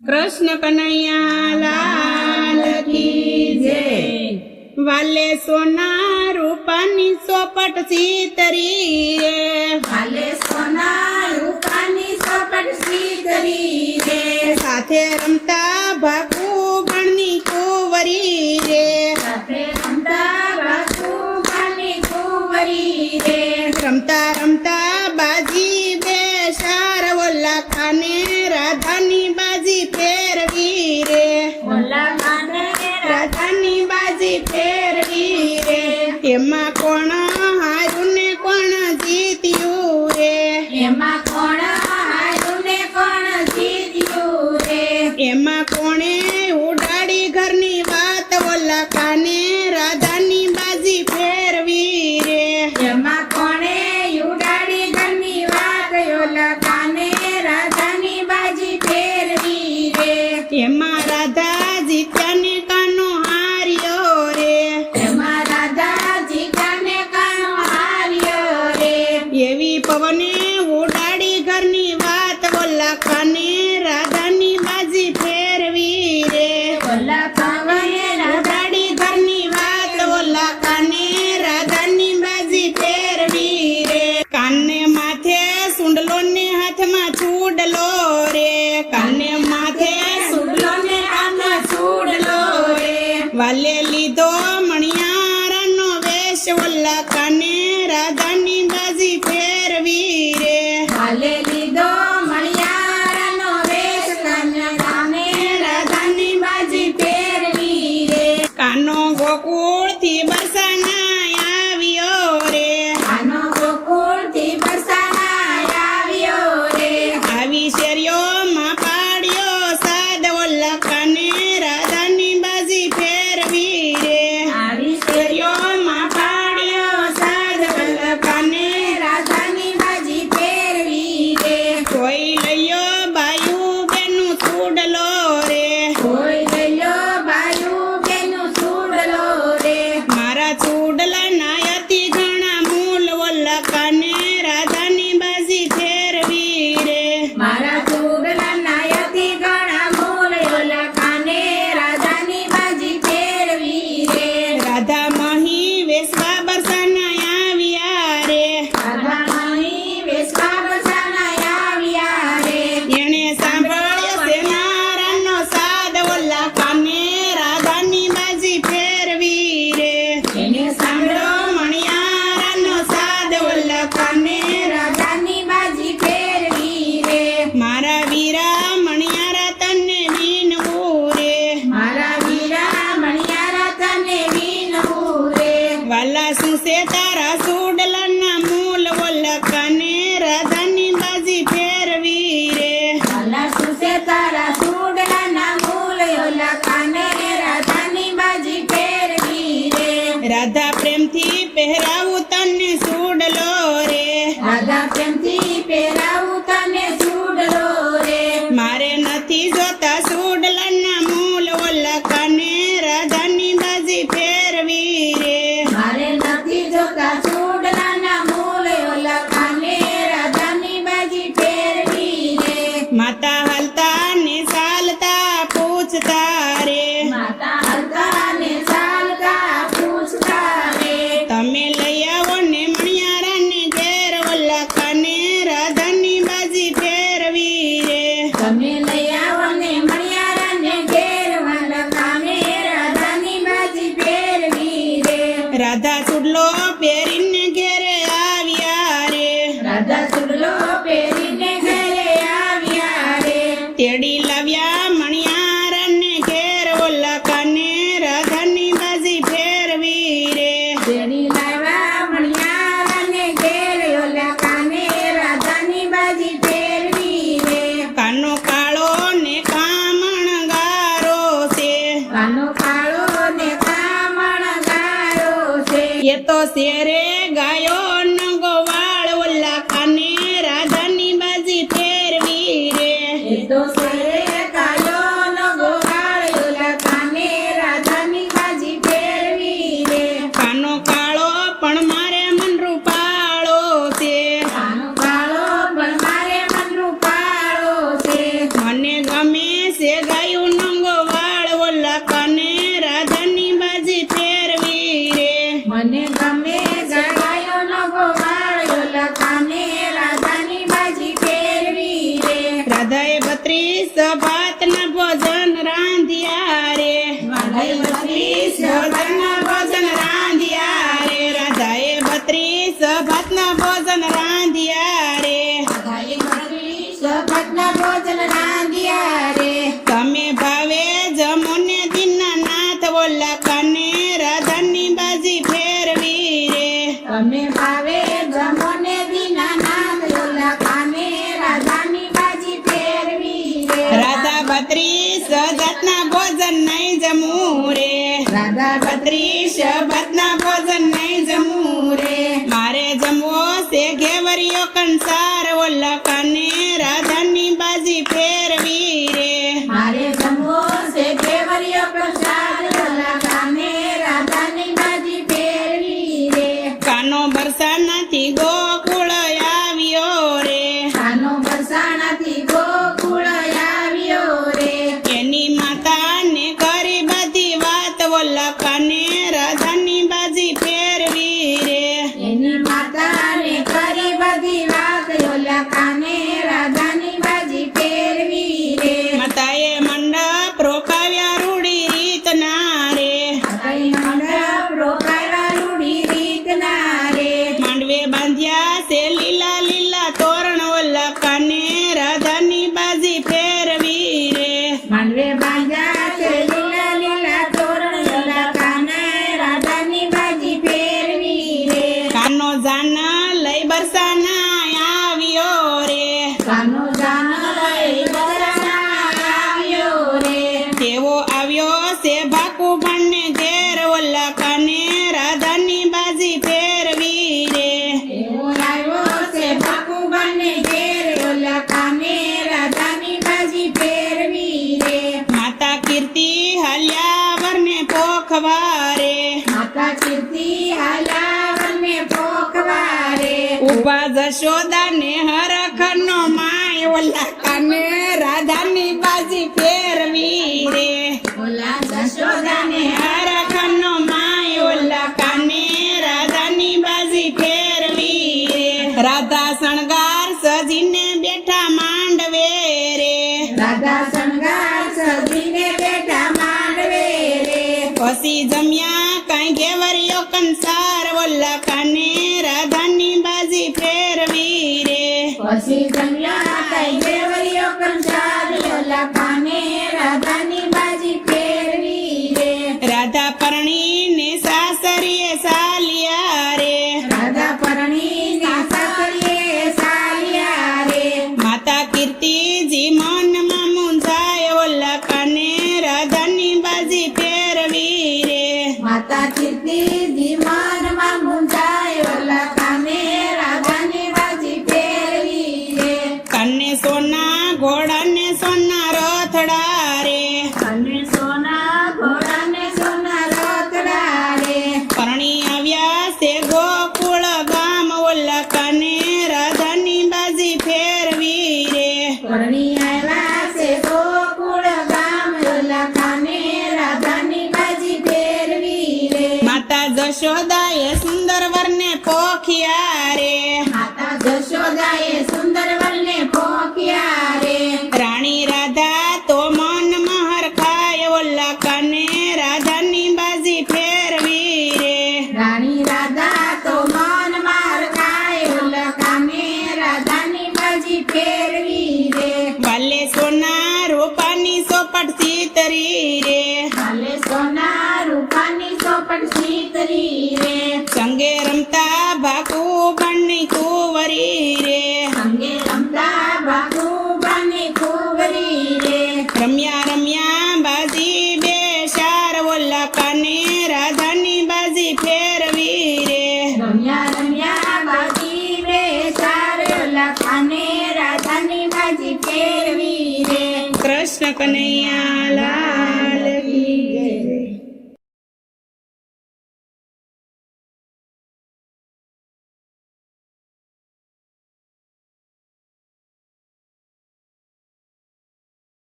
कृष्ण कन्हैया लाल की जय। वाले सोना रूपानी सोपट सीतरी रे, वाले सोना रूपानी सोपट सीतरी रे, साथे रमता भागू भणनी कुंवरी रे, साथे रमता भागू भणनी कुंवरी रे, रमता रमता बाजी बेशार वोला खाने राधानी बाजी फेरवी रे, वोला खाने राधानी बाजी फेरवी रे। एमा कोण हारू ने कोण जीत्યું रे, एमा कोण हार्યું ने कोण જીત્યું રે, एमा कोणे उडाडी घरनी वात वोला काने राधानी बाजी फेरवी रे, એમાં કોણે ઉડાડી ઘરની વાત ઓલા કાને રાધાની બાજી ફેરવી રે, एमा राधा जीत्याने कानो हार्यो रे, એમાં રાધાજી કાને કાનો હાર્યો રે, एवी पवने उडाडी घरनी वात वोला काने राधानी बाजी फेरवी रे, ઓલા પવને ઉડાડી ઘરની વાત ઓલા કાને રાધાની બાજી ફેરવી રે। કાને માથે સુંડલો ને હાથમાં ચૂડલો રે, કાને માથે સુડલો ને કાનમાં સુડલો રે, વાલે લીધો મણિયારાનો વેશ ઓલા કાને રાધાની બાજી ફેરવી રે, હાલે લીધો મણિયારાનો વેશ કાને કાને રાધાની બાજી ફેરવી રે, કાનો ગોકુળ થી બરસાના આવ્યો રે, આનો ગોકુળથી બરસાના આવ્યો રે, આવી શેરીઓમાં પાડ્યો સાદ ઓલા કાને રાધાની બાજી ફેરવી રે, આવી શેરીઓમાં પાડ્યો સાદ ઓલા કાને રાધાની બાજી ફેરવી રે, કોઈ લઈયો બાયું બેનું ચૂડલો રે, કોઈ ગયો બાયું બેનું સુડલો રે, મારા ચૂડલા ના અતિ ઘણા મૂલ ઓલા કાને રાધાની બાજી ફેરવી રે, મારા સુડલા નાયતી ઘણા મૂલ ઓલા કાને રાધાની બાજી ફેરવી રે, રાધા મહી વેસવા બરસાના આવ્યા રે, રાધા માહી વેસવા બરસાના આવ્યા રે, એણે સાંભળ્યો છે નારાનો સાદ ઓલા કાને રાધાની બાજી ફેરવી રે, એને સાંભળો સાંભળો મણિયારાનો સાદ ઓલા કાને રાધાની બાજી ફેરવી રે, મારા વીરા મણિયારા તને વિનવું રે, મારા વીરા મણિયારા તને વિનવું રે, વાલા શું છે તારા સુડલાના મૂલ ઓલા કાને રાધાની બાજી ફેરવી રે, વાલા સુસે તારા સુડલાના મૂલ ઓલા કાને રાધાની બાજી ફેરવી રે, રાધા પ્રેમથી પહેરાવું તને સુડલો રે, રાધા પ્રેમથી પહેરાવું તને સુડલો રે, મારે નથી જોતા સુડલાના મૂલ ઓલા કાને રાધાની બાજી ફેરવી રે, મારે નથી જોતા સુડલાના મૂલ ઓલા કાને રાધાની બાજી ફેરવી રે, માતા હાલતા ને ચાલતા પૂછતા રે, માતા હલતા ને ચાલતા પૂછતા રે, તમે લઈ આવો ને મણિયારાને ઘેર ઓલા કાને રાધાની બાજી ફેરવી રે, તમે લઈ આવો ને મણિયારાને ઘેર વાલા કાને રાધાની બાજી ફેરવી રે, રાધા ચૂડલો પહેરીને ઘેરે આવ્યા રે, રાધા સુડલો પહેરીને ઘરે આવ્યા રે, તેડી લાવ્યા મણિયારાને ઘેર ઓલા કાને રાધાની બાજી ફેરવી રે, તેડી લાવ્યા મણિયારાને ઘેર ઓલા કાને રાધાની બાજી ફેરવી રે, કાનો કાળો ને કામણ ગારો છે, કાનો કાળો ને કામણ ગાયો છે, એ તો શેરે ગાયો નગો વાળ ઓલા કાને રાધાની બાજી ફેરવી રે, એ તો સરે કાયો નો ગોવાળ ઓલા કાને રાધાની બાજી ફેરવી રે, કાનો કાળો પણ મારે મન રૂપાળો છે, કાનો કાળો પણ મારે મન રૂપાળો છે, મને ગમે છે ગાયું નંગો વાળ ઓલા કાને રાધાની બાજી ફેરવી રે મને ગમે જગાયો નો ગોવાળ ઓલા કાને રાધાની બાજી ફેરવી રે રાધાએ 32 ભાતના ભોજન રાંધ્યા રે રાધાએ 32 ભોજન રાંધ્યા રે રાધાએ 32 ભાતના ભોજન રાંધ્યા રે સપતના ભોજન રાંધ્યા રે તમે ભાવે જમોને દીનાનાથ ઓલા કાને રાધાની બાજી ફેરવી રે તમે ભાવે જમોને દીનાનાથ ઓલા કાને રાધાની બાજી ફેરવી રે રાધા 32 જાતના ભોજન નહીં જમવું રે રાધા 32 ભાતના ભોજન નહીં જમવું રે મારે જમવો છે ઘેવરિયો કંસાર ઓલા કાને રાધાની બાજી ફેરવી રે મારે જમવો છે કેવરિયો પ્રસાદ ઓલા કાને રાધાની બાજી ફેરવી રે કાનો બરસાનાથી ગોકુળ આવ્યો રે કાનો બરસાણાથી ગોકુળ આવ્યો રે એની માતાને કરી બધી વાત ઓલા કાને રાધાની બાજી ફેરવી રે એની માતાને કરી બધી વાત ઓલા કાને રાધાની બાજી ફેરવી રે માતાએ મંડપ રોકાવ્યા રૂડી રીતના રે કઈ મંડપ રોકાયા રૂડી રીતના રે માંડવે બાંધ્યા છે લીલા લીલા તોરણ ઓલા કાને રાધાની બાજી ફેરવી રે માંડવે બાંધ્યા છે લીલા લીલા તોરણ ઓલા કાને રાધાની બાજી ફેરવી રે કાનો જાના લઈ બરસાના આવ્યો રે કાનો જાનો લઈ બરસાના આવ્યો રે તેવો આવ્યો છે ભાકુબણને ઘેર ઓલા કાને રાધાની બાજી ફેરવી રે એવો આવ્યો છે બાકુબાને ઘેર ઓલા કાને રાધાની બાજી ફેરવી રે માતા કીર્તિ હાલ્યા વરને પોખવા રે માતા કીર્તિ હાલાવને પોખવા રે ઉભા જશોદાને હરખનો માય ઓલા કાને રાધાની બાજી ફેરવી રે ઓલા જશોદાને હરખનો માય ઓલા કાને રાધાની બાજી ફેરવી રે રાધા શણગાર સજીને બેઠા માંડવે રે રાધા શણગાર સજીને બેઠા માંડવે રે પછી જમ્યા કાંઈ ઘેવરિયો કંસાર ઓલા કાને રાધાની બાજી ફેરવી રે પછી જમ્યા કઈ દેવરિયો કંસાર ઓલા કાને રાધાની બાજી ફેરવી રે રાધા પરણીને સાસરીએ સાલિયા રે રાધા પરણીના સાસરીએ સાલિયા રે માતા કીર્તિજી મનમાં મૂંઝાય ઓલા કાને રાધાની બાજી ફેરવી રે માતા કીર્તિ જીવનમાં મૂંઝાય ઓલા કાને રાધાની બાજી ફેરવી રે કાને સોના ઘોડાને સોના રથડા રે અને સોના ઘોડાને સોના રથડા રે પરણી આવ્યા છે ગોકુળ ગામ ઓલા કાને રાધાની બાજી ફેરવી રે પરણી આવ્યા છે ગોકુળ ગામ ઓલા કાને રાધાની બાજી ફેરવી રે માતા જશોદાએ સુંદર વરને પોખ્યા રે માતા જશોદાએ સુંદર વરને પોખ્યા રે રાણી રાધા તો મનમાં હરખાય ઓલા કાને રાધાની બાજી ફેરવી રે રાણી રાધા તો મન માર ખાય ઓલા કાને રાધાની બાજી ફેરવી રે વાલે સોના રૂપાની સોપટ સીતરી રે હાલે સોના રૂપાની ચોપટ સીતરી રે સંગે રમતા ભાકુ બની કુંવરી રે અંગે રમતા બાબુબાની કુંવરી રે રમ્યા રમ્યા બાજી બે શાર ઓલા કાને રાધાની બાજી ફેરવી રે રમ્યા રમ્યા બાજી રે સારે ઓલા કાને રાધાની બાજી ફેરવી રે કૃષ્ણ કનૈયા લાલ